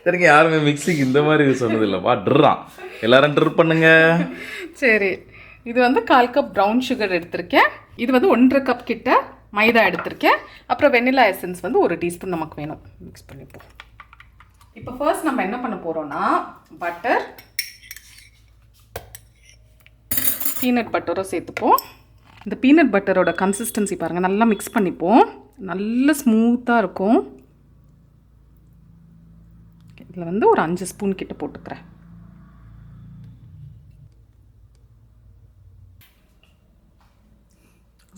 சரிங்க, யாருமே மிக்சிக்கு இந்த மாதிரி சொன்னது இல்லைப்பா. ட்ரான் எல்லாரும் ட்ரிப் பண்ணுங்க. சரி, இது வந்து 1/4 கப் ப்ரௌன் சுகர் எடுத்திருக்கேன். இது வந்து 1/2 கப் கிட்ட மைதா எடுத்திருக்கேன். அப்புறம் வெனிலா எசன்ஸ் வந்து 1 டீஸ்பூன் நமக்கு வேணும். மிக்ஸ் பண்ணிப்போம். இப்போ ஃபர்ஸ்ட் நம்ம என்ன பண்ண போகிறோம்னா பட்டர், பீனட் பட்டரும் சேர்த்துப்போம். இந்த பீனட் பட்டரோட கன்சிஸ்டன்சி பாருங்கள், நல்லா மிக்ஸ் பண்ணிப்போம். நல்ல ஸ்மூத்தாக இருக்கும். இதில் வந்து ஒரு 5 ஸ்பூன் கிட்ட போட்டுக்கிறேன்.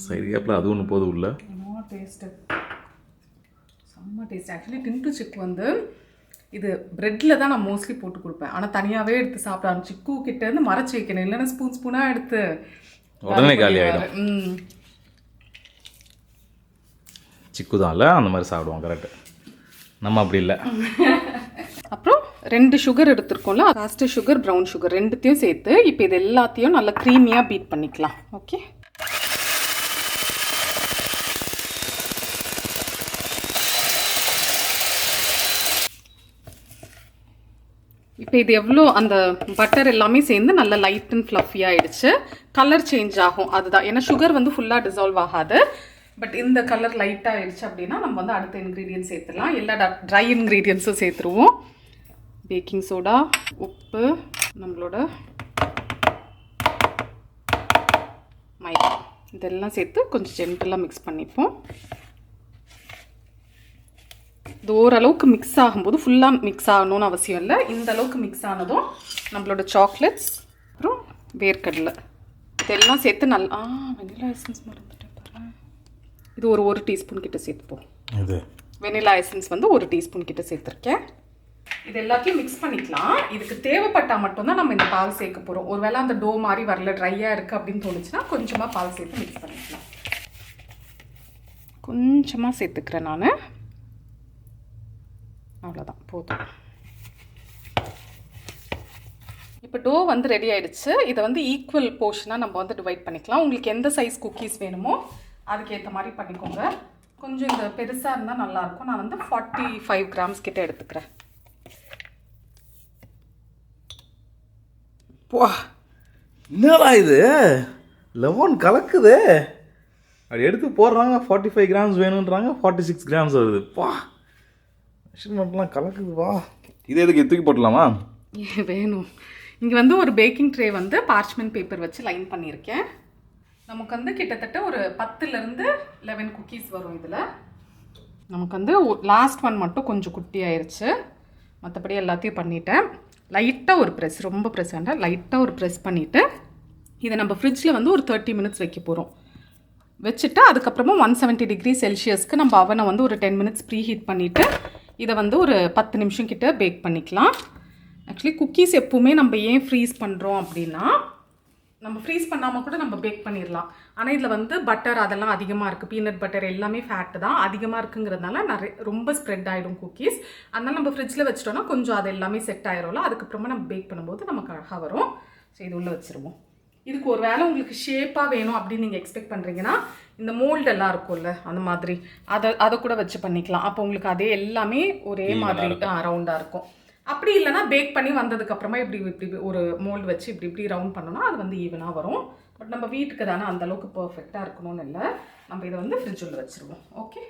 சரியாப்பில் அது ஒன்று போதும் உள்ள டேஸ்ட்டு செம்ம டேஸ்ட். ஆக்சுவலி டின்டு சிக்கு வந்து இது ப்ரெட்டில் தான் நான் மோஸ்ட்லி போட்டு கொடுப்பேன். ஆனால் தனியாகவே எடுத்து சாப்பிடாம சிக்கு கிட்டேருந்து மறைச்சி வைக்கணும், இல்லைன்னா ஸ்பூனாக எடுத்து உடனே காலி ஆகிடும். சிக்கு தான்ல அந்த மாதிரி சாப்பிடுவோம். கரெக்டு, நம்ம அப்படி இல்லை. அப்புறம் 2 சுகர் எடுத்துருக்கோம்ல, காஸ்டர் சுகர் ப்ரௌன் சுகர் ரெண்டுத்தையும் சேர்த்து இப்போ இது எல்லாத்தையும் நல்லா க்ரீமியாக பீட் பண்ணிக்கலாம். ஓகே, இப்போ இது எவ்வளோ அந்த பட்டர் எல்லாமே சேர்ந்து நல்லா லைட் அண்ட் ஃப்ளஃபியாக ஆகிடுச்சு. கலர் சேஞ்ச் ஆகும், அதுதான். ஏன்னா சுகர் வந்து ஃபுல்லாக டிசால்வ் ஆகாது. பட் இந்த கலர் லைட்டாக ஆகிடுச்சு அப்படின்னா நம்ம வந்து அடுத்த இன்க்ரீடியன்ஸ் சேர்த்துடலாம். எல்லா ட்ரை இன்க்ரீடியன்ஸும் சேர்த்துருவோம். பேக்கிங் சோடா, உப்பு, நம்மளோட மைதா, இதெல்லாம் சேர்த்து கொஞ்சம் ஜென்டலாக மிக்ஸ் பண்ணிப்போம். இது ஓரளவுக்கு மிக்ஸ் ஆகும்போது ஃபுல்லாக மிக்ஸ் ஆகணும்னு அவசியம் இல்லை. இந்த அளவுக்கு மிக்ஸ் ஆனதும் நம்மளோட சாக்லேட்ஸ் அப்புறம் வேர்க்கடலை இதெல்லாம் சேர்த்து நல்லா வெனிலா எசன்ஸ் மறந்துட்டேன் பாரு. இது ஒரு டீஸ்பூன் கிட்ட சேர்த்துப்போம். இது வெனிலா எசன்ஸ் வந்து 1 டீஸ்பூன் கிட்ட சேர்த்துருக்கேன். இது எல்லாத்தையும் மிக்ஸ் பண்ணிக்கலாம். இதுக்கு தேவைப்பட்டால் மட்டும்தான் நம்ம இந்த பால் சேர்க்க போகிறோம். ஒருவேளை அந்த டோ மாதிரி வரல, ட்ரையாக இருக்குது அப்படின்னு தோணுச்சுன்னா கொஞ்சமாக பால் சேர்த்து மிக்ஸ் பண்ணிக்கலாம். கொஞ்சமாக சேர்த்துக்கிறேன் நான். அவ்வளோதான், போதும். இப்போ டோ வந்து ரெடி ஆகிடுச்சு. இதை வந்து ஈக்குவல் போர்ஷனாக நம்ம வந்து டிவைட் பண்ணிக்கலாம். உங்களுக்கு எந்த சைஸ் குக்கீஸ் வேணுமோ அதுக்கேற்ற மாதிரி பண்ணிக்கோங்க. கொஞ்சம் இந்த பெருசாக இருந்தால் நல்லாயிருக்கும். நான் வந்து 45 கிராம்ஸ் கிட்ட எடுத்துக்கிறேன். பா, என்னடா இது லெமன் கலக்குது. அப்படி எடுத்து போடுறாங்க, 45 கிராம்ஸ் வேணுன்றாங்க, 46 கிராம்ஸ் வருது. பா, மெஷர்மெண்ட்லாம் கலக்குதுவா. இது எதுக்கு தூக்கி போட்டலாமா? வேணும். இங்கே வந்து ஒரு பேக்கிங் ட்ரே வந்து பார்ச்மெண்ட் பேப்பர் வச்சு லைன் பண்ணியிருக்கேன். நமக்கு வந்து கிட்டத்தட்ட ஒரு 10லேருந்து 11 குக்கீஸ் வரும். இதில் நமக்கு வந்து லாஸ்ட் ஒன் மட்டும் கொஞ்சம் குட்டி ஆயிடுச்சு. மற்றபடி எல்லாத்தையும் பண்ணிட்டேன். லைட்டாக ஒரு ப்ரெஸ், ரொம்ப ப்ரெஸ் வேண்டாம், லைட்டாக ஒரு ப்ரெஸ் பண்ணிவிட்டு இதை நம்ம ஃப்ரிட்ஜில் வந்து ஒரு 30 மினிட்ஸ் வைக்க போகிறோம். வச்சுட்டு அதுக்கப்புறமா 170 டிகிரி செல்சியஸ்க்கு நம்ம அவனை வந்து ஒரு 10 மினிட்ஸ் ப்ரீ ஹீட் பண்ணிவிட்டு இதை வந்து ஒரு 10 நிமிஷம் கிட்ட பேக் பண்ணிக்கலாம். ஆக்சுவலி குக்கீஸ் எப்பவுமே நம்ம ஏன் ஃப்ரீஸ் பண்ணுறோம் அப்படின்னா, நம்ம ஃப்ரீஸ் பண்ணாமல் கூட நம்ம பேக் பண்ணிடலாம். ஆனால் இதில் வந்து பட்டர் அதெல்லாம் அதிகமாக இருக்குது, பீனட் பட்டர் எல்லாமே ஃபேட்டு தான் அதிகமாக இருக்குங்கிறதுனால ரொம்ப ஸ்ப்ரெட் ஆகிடும் குக்கீஸ். அதனால் நம்ம ஃப்ரிட்ஜில் வச்சிட்டோன்னா கொஞ்சம் அது எல்லாமே செட் ஆகிடும்ல, அதுக்கப்புறமா நம்ம பேக் பண்ணும்போது நமக்கு அழகாக வரும். ஸோ இது உள்ளே வச்சுருவோம். இதுக்கு ஒரு வேளை உங்களுக்கு ஷேப்பாக வேணும் அப்படின்னு நீங்கள் எக்ஸ்பெக்ட் பண்ணுறீங்கன்னா இந்த மோல்டெல்லாம் இருக்கும்ல அந்த மாதிரி அதை கூட வச்சு பண்ணிக்கலாம். அப்போ உங்களுக்கு அதே எல்லாமே ஒரே மாதிரி ரவுண்டாக இருக்கும். அப்படி இல்லைனா பேக் பண்ணி வந்ததுக்கப்புறமா இப்படி ஒரு மோல்டு வச்சு இப்படி ரவுண்ட் பண்ணோன்னா அது வந்து ஈவனாக வரும். பட் நம்ம வீட்டுக்கு தானே அந்தளவுக்கு பர்ஃபெக்டாக இருக்கணும்னு இல்லை, நம்ம இதை வந்து ஃப்ரிட்ஜுள்ள வச்சுருவோம். ஓகே,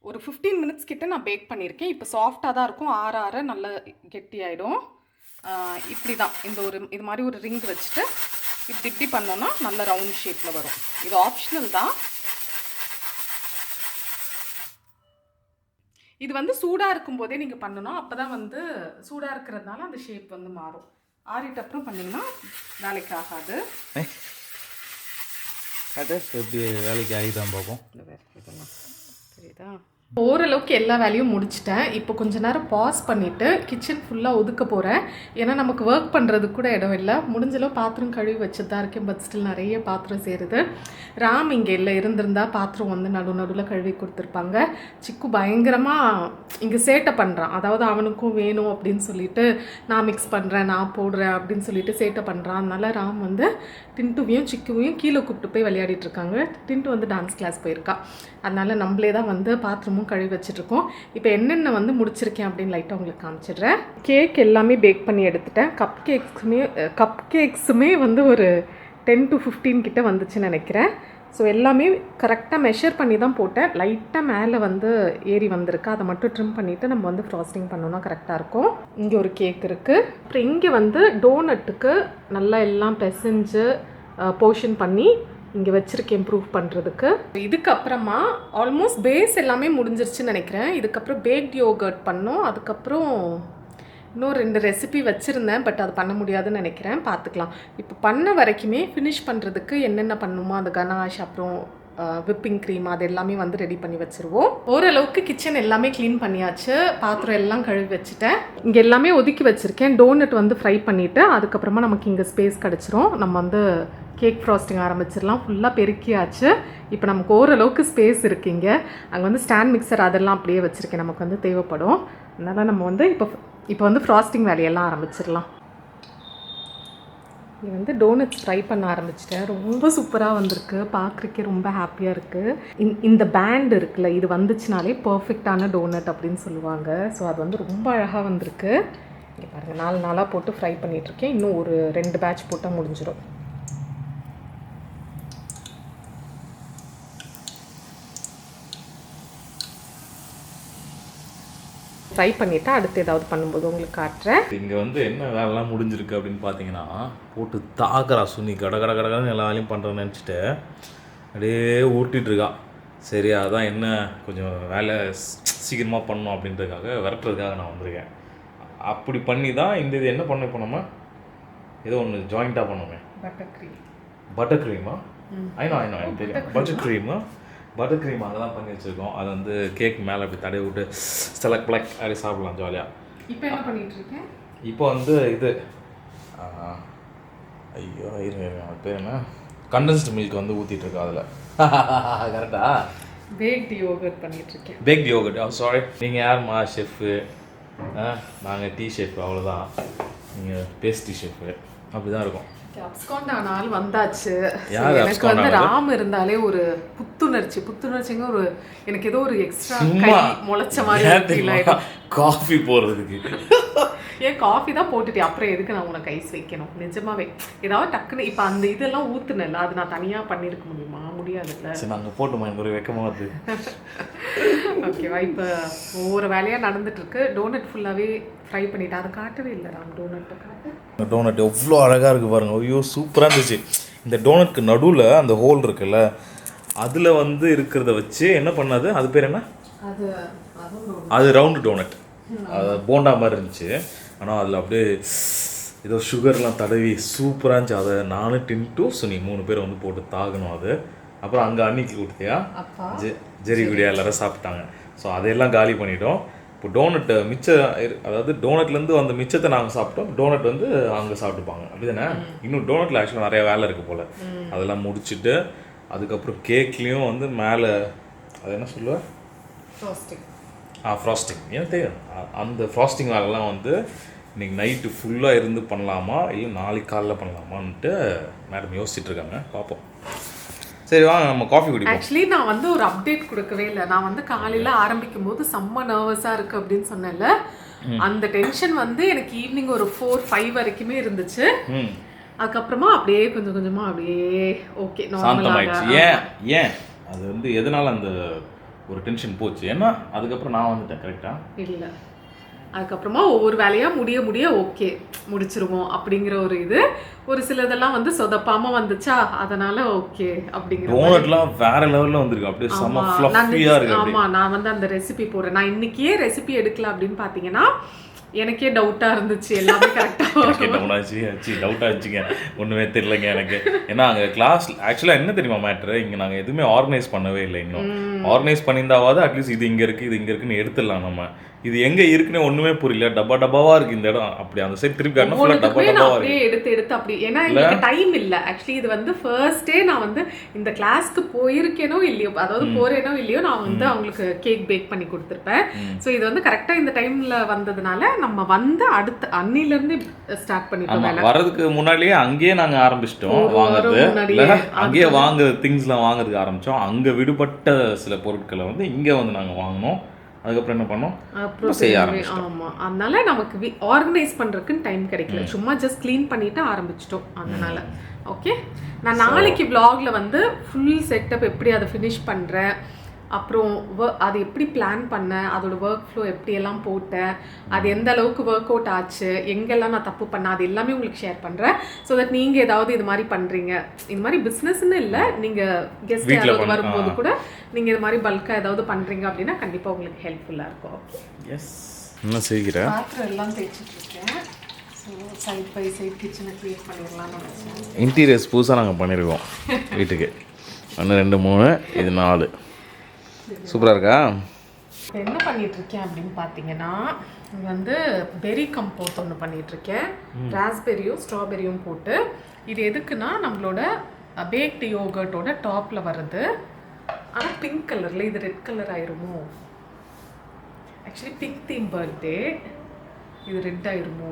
ஒரு 15 மினிட்ஸ் கிட்ட நான் பேக் பண்ணியிருக்கேன். இப்போ சாஃப்டாக தான் இருக்கும், ஆற நல்லா கெட்டி ஆகிடும். இப்படி தான் இது மாதிரி ஒரு ரிங் வச்சுட்டு இப்படி பண்ணோன்னா நல்ல ரவுண்ட் ஷேப்பில் வரும். இது ஆப்ஷனல் தான். இது வந்து சூடாக இருக்கும்போதே நீங்கள் பண்ணணும், அப்போ தான் வந்து சூடாக இருக்கிறதுனால அந்த ஷேப் வந்து மாறும். ஆறிட்டு அப்புறம் பண்ணிங்கன்னா வேலைக்கு ஆகாது. எப்படி வேலைக்கு ஆகிதான் பார்ப்போம். இதெல்லாம் சரிதா? ஓரளவுக்கு எல்லா வேலையும் முடிச்சிட்டேன். இப்போ கொஞ்ச நேரம் பாஸ் பண்ணிவிட்டு கிச்சன் ஃபுல்லாக ஒதுக்க போகிறேன். ஏன்னா நமக்கு ஒர்க் பண்ணுறதுக்கு கூட இடம் இல்லை. முடிஞ்சளவு பாத்திரம் கழுவி வச்சு தான் இருக்கேன், பட் ஸ்டில் நிறைய பாத்திரம் சேருது. ராம் இங்கே இல்லை, இருந்திருந்தால் பாத்திரம் வந்து நடுவில் கழுவி கொடுத்துருப்பாங்க. சிக்கு பயங்கரமாக இங்கே சேட்டை பண்ணுறான். அதாவது அவனுக்கும் வேணும் அப்படின்னு சொல்லிட்டு நான் மிக்ஸ் பண்ணுறேன், நான் போடுறேன் அப்படின்னு சொல்லிட்டு சேட்டை பண்ணுறான். அதனால ராம் வந்து டின்ட்டுவையும் சிக்குவையும் கீழே கூப்பிட்டு போய் விளையாடிட்டு இருக்காங்க. டின்ட்டு வந்து டான்ஸ் கிளாஸ் போயிருக்கா. அதனால் நம்மளே தான் வந்து பாத்திரமும் கழுவி வச்சுட்ருக்கோம். இப்போ என்னென்ன வந்து முடிச்சிருக்கேன் அப்படின்னு லைட்டாக உங்களுக்கு காமிச்சிடுறேன். கேக் எல்லாமே பேக் பண்ணி எடுத்துட்டேன். கப் கேக்ஸுமே வந்து ஒரு 10 to 15 கிட்ட வந்துச்சுன்னு நினைக்கிறேன். ஸோ எல்லாமே கரெக்டாக மெஷர் பண்ணி தான் போட்டேன். லைட்டாக மேலே வந்து ஏறி வந்திருக்கு, அதை மட்டும் ட்ரிம் பண்ணிவிட்டு நம்ம வந்து ஃப்ராஸ்டிங் பண்ணோன்னா கரெக்டாக இருக்கும். இங்கே ஒரு கேக் இருக்குது. அப்புறம் இங்கே வந்து டோனட்டுக்கு நல்லா எல்லாம் பிசைஞ்சு போர்ஷன் பண்ணி இங்கே வச்சுருக்கேன் இம்ப்ரூவ் பண்ணுறதுக்கு. இதுக்கப்புறமா ஆல்மோஸ்ட் பேஸ் எல்லாமே முடிஞ்சிருச்சுன்னு நினைக்கிறேன். இதுக்கப்புறம் பேக்ட் யோகர்ட் பண்ணோம். அதுக்கப்புறம் இன்னும் 2 ரெசிபி வச்சுருந்தேன், பட் அது பண்ண முடியாதுன்னு நினைக்கிறேன், பார்த்துக்கலாம். இப்போ பண்ண வரைக்குமே ஃபினிஷ் பண்ணுறதுக்கு என்னென்ன பண்ணுமோ அந்த கனாஷ் அப்புறம் விப்பிங் க்ரீம் அது எல்லாமே வந்து ரெடி பண்ணி வச்சுருவோம். ஓரளவுக்கு கிச்சன் எல்லாமே க்ளீன் பண்ணியாச்சு, பாத்திரம் எல்லாம் கழுவி வச்சுட்டேன். இங்கே எல்லாமே ஒதுக்கி வச்சுருக்கேன். டோனட் வந்து ஃப்ரை பண்ணிவிட்டு அதுக்கப்புறமா நமக்கு இங்கே ஸ்பேஸ் கிடச்சிரும். நம்ம வந்து கேக் ஃப்ராஸ்டிங் ஆரம்பிச்சிடலாம். ஃபுல்லாக பெருக்கியாச்சு. இப்போ நமக்கு ஓரளவுக்கு ஸ்பேஸ் இருக்குங்க. அங்கே வந்து ஸ்டாண்ட் மிக்சர் அதெல்லாம் அப்படியே வச்சுருக்கேன், நமக்கு வந்து தேவைப்படும். அதனால் நம்ம வந்து இப்போ வந்து ஃப்ராஸ்டிங் வேலையெல்லாம் ஆரம்பிச்சிடலாம். இது வந்து டோனட்ஸ் ஃப்ரை பண்ண ஆரம்பிச்சிட்டேன். ரொம்ப சூப்பராக வந்திருக்கு, பார்க்குறக்கே ரொம்ப ஹாப்பியாக இருக்குது. இந்த பேண்ட் இருக்குல்ல, இது வந்துச்சுனாலே பர்ஃபெக்டான டோனட் அப்படின்னு சொல்லுவாங்க. ஸோ அது வந்து ரொம்ப அழகாக வந்திருக்கு. இங்கே பாருங்கள், 4 நாளாக போட்டு ஃப்ரை பண்ணிகிட்ருக்கேன். இன்னும் ஒரு 2 பேட்ச் போட்டால் முடிஞ்சிடும். ட்ரை பண்ணிவிட்டு அடுத்து ஏதாவது பண்ணும்போது உங்களுக்கு காட்டுறேன். இங்கே வந்து என்ன வேலைலாம் முடிஞ்சிருக்கு அப்படின்னு பார்த்தீங்கன்னா, போட்டு தாக்குறா சுனி கடன்னு எல்லா வேலையும் பண்ணுறேன்னு நினச்சிட்டு அப்படியே ஊட்டிகிட்ருக்கா. சரி, அதான் என்ன கொஞ்சம் வேலை சீக்கிரமாக பண்ணணும் அப்படின்றதுக்காக விரட்டுறதுக்காக நான் வந்திருக்கேன். அப்படி பண்ணி தான் இந்த இது என்ன பண்ண இப்போ நம்ம ஏதோ ஒன்று ஜாயிண்ட்டாக பண்ணோமே, பட்டர் க்ரீமா? ஐநோ தெரியும், பட்டர் க்ரீம் அதெல்லாம் பண்ணி வச்சுருக்கோம். அது வந்து கேக் மேலே அப்படி தடவி விட்டு செலக்ட் பிளாக் அப்படி சாப்பிடலாம் ஜாலியாக. இப்போ என்ன பண்ணிகிட்டு இருக்கேன்? இப்போ வந்து இது ஐயோ இருங்க, அது பேர் என்ன, கண்டென்ஸ்டு மில்க் வந்து ஊற்றிட்டு இருக்கோம் அதில். கரெக்டா? பேக்ட் யோகர்ட் பண்ணிகிட்ருக்கேன். Baked yogurt. சாரி, நீங்கள் யாருமா ஷெஃப்பு? நாங்கள் டீ ஷெஃப், அவ்வளோதான். நீங்கள் பேஸ்ட்ரி ஷெஃப்பு, அப்படி தான் இருக்கும். அப்ஸ்காண்ட் ஆனால் வந்தாச்சு. எனக்கு வந்து ராம் இருந்தாலே ஒரு புத்துணர்ச்சிங்க, ஒரு எனக்கு ஏதோ ஒரு எக்ஸ்ட்ரா கை முளைச்ச மாதிரி. காஃபி போடுறதுக்கு ஏன் காஃபி தான் போட்டுட்டேன், அப்புறம் எதுக்கு நான் உனக்கு ஐஸ் வைக்கணும்? நிஜமாவே ஏதாவது டக்குன்னு இப்போ அந்த இதெல்லாம் ஊற்றுனல, அது நான் தனியாக பண்ணியிருக்க முடியாதுல்ல. சரி நாங்கள் போட்டுமா இந்த ஒரு வெக்கமாக வருது. ஓகேவா, இப்போ ஒவ்வொரு வேலையாக நடந்துட்டுருக்கு. டோனட் ஃபுல்லாகவே ஃப்ரை பண்ணிவிட்டு அதை காட்டவே இல்லை. நான் டோனட்டை காட்டு. டோனட் எவ்வளோ அழகாக இருக்குது பாருங்கள். ஐயோ சூப்பராக இருந்துச்சு. இந்த டோனட்க்கு நடுவில் அந்த ஹோல் இருக்குல்ல, அதில் வந்து இருக்கிறத வச்சு என்ன பண்ணாது, அது பேர் என்ன, அது ரவுண்டு டோனட். அது போண்டா மாதிரி இருந்துச்சு. ஆனால் அதில் அப்படியே ஏதோ சுகர்லாம் தடவி சூப்பராக இருந்துச்சு. அதை நானும் டின்ட்டு சுனி 3 பேர் வந்து போட்டு தாகணும். அது அப்புறம் அங்கே அன்னிக்கு கொடுத்தியா ஜெரி குடியா எல்லாரும் சாப்பிட்டாங்க. ஸோ அதையெல்லாம் காலி பண்ணிட்டோம். இப்போ டோனட்டு மிச்சம், அதாவது டோனட்லேருந்து அந்த மிச்சத்தை நாங்கள் சாப்பிட்டோம். டோனட் வந்து அங்கே சாப்பிட்டுப்பாங்க, அப்படி தானே. இன்னும் டோனட்டில் ஆக்சுவலாக நிறைய வேலை இருக்குது போல். அதெல்லாம் முடிச்சுட்டு அதுக்கப்புறம் கேக்லேயும் வந்து மேலே அது என்ன சொல்லுவேன், ஃப்ராஸ்டிங். ஏன் தெரியும், அந்த ஃப்ராஸ்டிங் வேலைலாம் வந்து இன்றைக்கி நைட்டு ஃபுல்லாக இருந்து பண்ணலாமா இல்லை நாளைக்கு காலையில் பண்ணலாமான்ட்டு மேடம் யோசிச்சுட்டு இருக்காங்க. பார்ப்போம். சரி வாங்க நம்ம காஃபி குடிப்போம். ஆக்சுவலி நான் வந்து ஒரு அப்டேட் கொடுக்கவே இல்லை. நான் வந்து காலையில் ஆரம்பிக்கும் போது செம்ம நர்வஸாக இருக்குது அப்படின்னு சொன்னேன்ல, அந்த டென்ஷன் வந்து எனக்கு ஈவினிங் ஒரு 4-5 வரைக்குமே இருந்துச்சு. அதுக்கப்புறமா அப்படியே கொஞ்சம் கொஞ்சமாக அப்படியே ஓகே சாந்தமாயிடுச்சு. ஏன் அது வந்து எதனால அந்த ஒரு டென்ஷன் போச்சு? ஏன்னா அதுக்கப்புறம் நான் வந்துட்டேன் கரெக்டாக இல்லை, அதுக்கப்புறமா ஒவ்வொரு வேலையாக முடிய ஓகே முடிச்சிருவோம் அப்படிங்கிற ஒரு இது. ஒரு சிலதெல்லாம் வந்து சொதப்பாமல் வந்துச்சா, அதனால ஓகே அப்படிங்கிற. டோனட்லாம் வேற லெவலில் வந்திருக்கு, அப்படியே செம்ம ஃப்ளஃபியாக இருக்கு. ஆமாம், நான் வந்து அந்த ரெசிபி போடுறேன். நான் இன்னைக்கே ரெசிபி எடுக்கல அப்படின்னு பார்த்தீங்கன்னா எனக்கே டவுட்டாக இருந்துச்சு. எல்லாமே கரெக்டாக டவுட்டாக இருந்துச்சுங்க. ஒன்றுமே தெரியலங்க எனக்கு. ஏன்னா அங்கே கிளாஸ் ஆக்சுவலாக என்ன தெரியுமா மேட்ரு, இங்கே நாங்கள் எதுவுமே ஆர்கனைஸ் பண்ணவே இல்லை. இன்னும் ஆர்கனைஸ் பண்ணியிருந்தாவது அட்லீஸ்ட் இது இங்கே இருக்குது, இது இங்கே இருக்குன்னு எடுத்துடலாம். நம்ம இது எங்கே இருக்குன்னு ஒன்றுமே புரியல. டப்பாவாக இருக்குது இந்த இடம். அப்படி அந்த சைடு திருப்பி காட்டினா ஃபுல்லாக டப்பாவாக இருக்குது. எடுத்து அப்படி. ஏன்னா எனக்கு டைம் இல்லை ஆக்சுவலி. இது வந்து ஃபர்ஸ்டே நான் வந்து இந்த கிளாஸ்க்கு போயிருக்கேனோ இல்லையோ, அதாவது போறேனோ இல்லையோ, நான் வந்து அவங்களுக்கு கேக் பேக் பண்ணி கொடுத்துருப்பேன். ஸோ இது வந்து கரெக்டாக இந்த டைமில் வந்ததுனால நம்ம வந்து அடுத்த அன்னிலேருந்து ஸ்டார்ட் பண்ணிட்டோம். வரதுக்கு முன்னாடியே அங்கேயே நாங்கள் ஆரம்பிச்சிட்டோம் வாங்குறது. அங்கேயே திங்ஸ்லாம் வாங்குறதுக்கு ஆரம்பித்தோம். அங்கே விடுபட்ட சில பொருட்களை வந்து இங்கே வந்து நாங்கள் வாங்கினோம். அதுக்கப்புறம் என்ன பண்ணோம், அப்புறம் செய்ய ஆரம்பிச்சோம். ஆமாம், அதனால நமக்கு ஆர்கனைஸ் பண்ணுறதுக்குன்னு டைம் கிடைக்கல. சும்மா ஜஸ்ட் க்ளீன் பண்ணிவிட்டு ஆரம்பிச்சிட்டோம். அதனால் ஓகே, நான் நாளைக்கு vlogல வந்து ஃபுல் செட்டப் எப்படி அதை ஃபினிஷ் பண்ணுறேன், அப்புறம் அது எப்படி பிளான் பண்ணேன், அதோட ஒர்க் ஃப்ளோ எப்படியெல்லாம் போட்டேன், அது எந்த அளவுக்கு ஒர்க் அவுட் ஆச்சு, எங்கெல்லாம் நான் தப்பு பண்ணேன், அது எல்லாமே உங்களுக்கு ஷேர் பண்ணுறேன். ஸோ தட் நீங்கள் ஏதாவது இது மாதிரி பண்ணுறீங்க, இது மாதிரி பிஸ்னஸ்ன்னு இல்லை, நீங்கள் கெஸ்ட் யாராவது வரும்போது கூட நீங்கள் இது மாதிரி பல்காக ஏதாவது பண்ணுறீங்க அப்படின்னா கண்டிப்பாக உங்களுக்கு ஹெல்ப்ஃபுல்லாக இருக்கும். Okay, yes. என்ன செய்கிறேன், பாத்திரம் எல்லாம் தேய்ச்சிட்ருக்கேன். ஸோ சைட் பை சைட் கிச்சனை க்ளியர் பண்ணிடலாம்னு நினச்சேன். இன்டீரியர்ஸ் புதுசாக நாங்கள் பண்ணியிருக்கோம் வீட்டுக்கு. 1 2 3 இது 4. சூப்பராக இருக்கா? இப்போ என்ன பண்ணிகிட்ருக்கேன் அப்படின்னு பார்த்தீங்கன்னா, வந்து பெரி கம்போஸ் ஒன்று பண்ணிகிட்ருக்கேன். ராஸ்பெரியும் ஸ்ட்ராபெரியும் போட்டு. இது எதுக்குன்னா நம்மளோட பேக்டு யோகர்ட்டோட டாப்பில் வருது. ஆனால் பிங்க் கலரில், இது ரெட் கலர் ஆயிருமோ? ஆக்சுவலி பிங்க் தீம் பர்த்டே, இது ரெட் ஆயிருமோ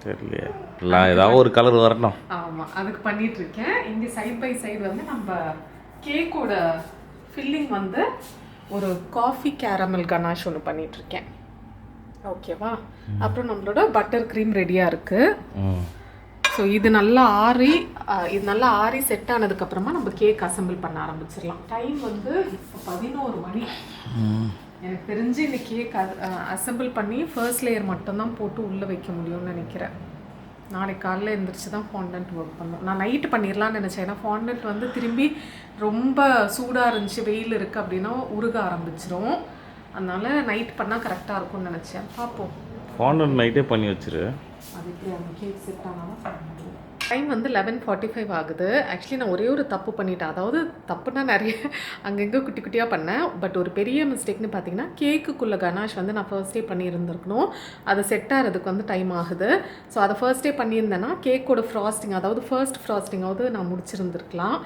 தெரியலையே. எல்லாம் ஏதாவது ஒரு கலர் வரணும். ஆமாம், அதுக்கு பண்ணிகிட்ருக்கேன். இங்கே சைட் பை சைடு வந்து நம்ம கேக்கோட ஃபில்லிங் வந்து ஒரு காஃபி கேரமல் கனாஷ் ஒன்று பண்ணிகிட்ருக்கேன். ஓகேவா? அப்புறம் நம்மளோட பட்டர் க்ரீம் ரெடியாக இருக்குது. ஸோ இது நல்லா ஆறி செட் ஆனதுக்கப்புறமா நம்ம கேக் அசம்பிள் பண்ண ஆரம்பிச்சிடலாம். டைம் வந்து இப்போ 11 மணி. எனக்கு தெரிஞ்சு இந்த கேக் அசம்பிள் பண்ணி ஃபர்ஸ்ட் லேயர் மட்டும்தான் போட்டு உள்ளே வைக்க முடியும்னு நினைக்கிறேன். நாளைக்கு காலையில் எழுந்திரிச்சு தான் ஃபாண்டன்ட் ஒர்க் பண்ணோம். நான் நைட்டு பண்ணிடலான்னு நினச்சேன். ஏன்னா ஃபாண்டன்ட் வந்து திரும்பி ரொம்ப சூடாக இருந்துச்சு, வெயில் இருக்குது அப்படின்னா உருக ஆரம்பிச்சிரும். அதனால் நைட் பண்ணால் கரெக்டாக இருக்கும்னு நினச்சேன். பார்ப்போம். ஃபாண்டன்ட் நைட்டே பண்ணி வச்சிரு. அது எப்படி அந்த கேக் செட் ஆனாலும் பண்ண முடியும். டைம் வந்து 11:45 ஆகுது. ஆக்சுவலி நான் ஒரே ஒரு தப்பு பண்ணிட்டேன். அதாவது தப்புனா நிறைய அங்கங்கே குட்டி குட்டியாக பண்ணேன். பட் ஒரு பெரிய மிஸ்டேக்னு பார்த்தீங்கன்னா, கேக்குக்குள்ளே கனாஷ் வந்து நான் ஃபர்ஸ்ட் டே பண்ணியிருந்துருக்கணும். அது செட் ஆகிறதுக்கு வந்து டைம் ஆகுது. ஸோ அதை ஃபர்ஸ்ட் டே பண்ணியிருந்தேன்னா கேக்கோட ஃப்ராஸ்டிங், அதாவது ஃபர்ஸ்ட் ஃப்ராஸ்டிங்காவது நான் முடிச்சிருந்துருக்கலாம்.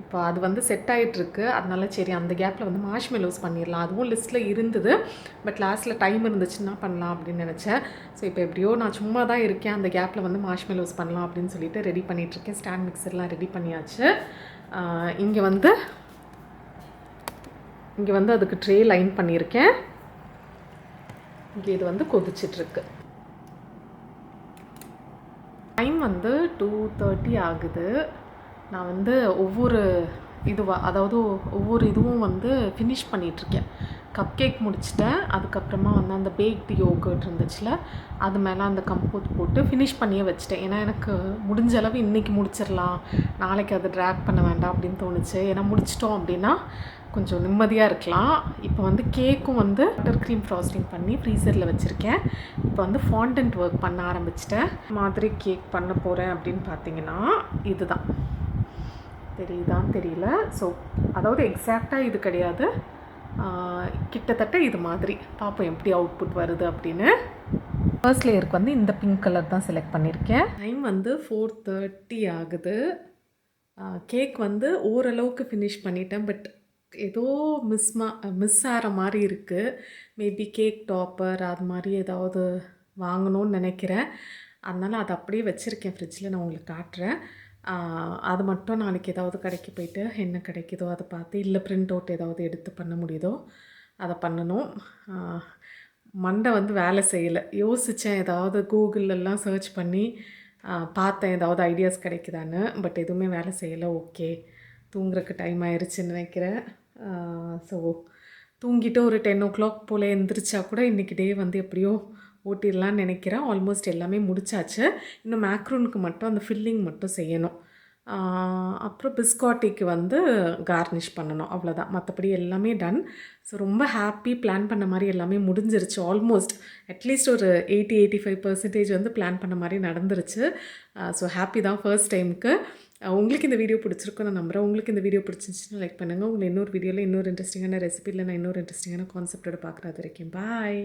இப்போ அது வந்து செட் ஆகிட்டுருக்கு. அதனால சரி அந்த கேப்பில் வந்து மார்ஷ்மெலோஸ் பண்ணிடலாம். அதுவும் லிஸ்ட்டில் இருந்தது. பட் லாஸ்ட்டில் டைம் இருந்துச்சுன்னா பண்ணலாம் அப்படின்னு நினச்சேன். ஸோ இப்போ எப்படியோ நான் சும்மா தான் இருக்கேன். அந்த கேப்பில் வந்து மார்ஷ்மெலோஸ் பண்ணலாம் அப்படின்னு சொல்லிட்டு ரெடி பண்ணிகிட்ருக்கேன். ஸ்டாண்ட் மிக்சர்லாம் ரெடி பண்ணியாச்சு. இங்கே வந்து அதுக்கு ட்ரே லைன் பண்ணியிருக்கேன். இங்கே இது வந்து கொதிச்சிட்ருக்கு. டைம் வந்து 2:30 ஆகுது. நான் வந்து ஒவ்வொரு அதாவது ஒவ்வொரு இதுவும் வந்து ஃபினிஷ் பண்ணிகிட்ருக்கேன். கப் கேக் முடிச்சிட்டேன். அதுக்கப்புறமா வந்து அந்த பேக்டு யோகர்ட் இருந்துச்சுல, அது மேலே அந்த கம்போத் போட்டு ஃபினிஷ் பண்ணியே வச்சுட்டேன். ஏன்னா எனக்கு முடிஞ்ச அளவு இன்றைக்கி முடிச்சிடலாம், நாளைக்கு அதை ட்ராக் பண்ண வேண்டாம் அப்படின்னு தோணுச்சு. ஏன்னா முடிச்சிட்டோம் அப்படின்னா கொஞ்சம் நிம்மதியாக இருக்கலாம். இப்போ வந்து கேக்கும் வந்து பட்டர் க்ரீம் ஃப்ராஸ்டிங் பண்ணி ஃப்ரீசரில் வச்சுருக்கேன். இப்போ வந்து ஃபாண்டன்ட் ஒர்க் பண்ண ஆரம்பிச்சிட்டேன். மாதிரி கேக் பண்ண போகிறேன் அப்படின்னு பார்த்தீங்கன்னா இதுதான், தெரியுதான்னு தெரியல. ஸோ அதாவது எக்ஸாக்டாக இது கிடையாது, கிட்டத்தட்ட இது மாதிரி பார்ப்போம் எப்படி அவுட்புட் வருது அப்படின்னு. ஃபர்ஸ்ட் லேயருக்கு வந்து இந்த பிங்க் கலர் தான் செலக்ட் பண்ணியிருக்கேன். டைம் வந்து 4:30 ஆகுது. கேக் வந்து ஓரளவுக்கு ஃபினிஷ் பண்ணிட்டேன். பட் ஏதோ மிஸ் ஆகிற மாதிரி இருக்குது. மேபி கேக் டாப்பர் அது மாதிரி ஏதாவது வாங்கணும்னு நினைக்கிறேன். அதனால் அதை அப்படியே வச்சுருக்கேன் ஃப்ரிட்ஜில். நான் உங்களுக்கு காட்டுறேன். அது மட்டும் நாளைக்கு ஏதாவது கடைக்கு போயிட்டு என்ன கிடைக்குதோ அதை பார்த்து, இல்லை பிரிண்ட் அவுட் ஏதாவது எடுத்து பண்ண முடியுதோ அதை பண்ணணும். மண்டை வந்து வேலை செய்யலை. யோசித்தேன் ஏதாவது கூகுளெல்லாம் சர்ச் பண்ணி பார்த்தேன் ஏதாவது ஐடியாஸ் கிடைக்குதான்னு. பட் எதுவுமே வேலை செய்யலை. ஓகே, தூங்குறதுக்கு டைம் ஆயிடுச்சுன்னு நினைக்கிறேன். ஸோ தூங்கிட்டு ஒரு 10 o'clock போல் எந்திரிச்சா கூட இன்றைக்கி டே வந்து எப்படியோ ஓட்டிடலான்னு நினைக்கிறேன். ஆல்மோஸ்ட் எல்லாமே முடிச்சாச்சு. இன்னும் மேக்ரூனுக்கு மட்டும் அந்த ஃபில்லிங் மட்டும் செய்யணும். அப்புறம் பிஸ்காட்டிக்கு வந்து கார்னிஷ் பண்ணணும், அவ்வளோதான். மற்றபடி எல்லாமே டன். ஸோ ரொம்ப ஹாப்பி. பிளான் பண்ண மாதிரி எல்லாமே முடிஞ்சிருச்சு. ஆல்மோஸ்ட் அட்லீஸ்ட் ஒரு 80-85% வந்து பிளான் பண்ண மாதிரி நடந்துருச்சு. ஸோ ஹாப்பி தான் ஃபர்ஸ்ட் டைமுக்கு. உங்களுக்கு இந்த வீடியோ பிடிச்சிருக்கும் நான் நம்புகிறேன். உங்களுக்கு இந்த வீடியோ பிடிச்சிருந்துச்சுன்னா லைக் பண்ணுங்கள். உங்களை இன்னொரு வீடியோவில் இன்னொரு இன்ட்ரெஸ்டிங்கான ரெசிபி இல்லை நான் இன்னொரு இன்ட்ரெஸ்டிங்கான கான்செப்டோட பார்க்குறது வரைக்கும் பாய்.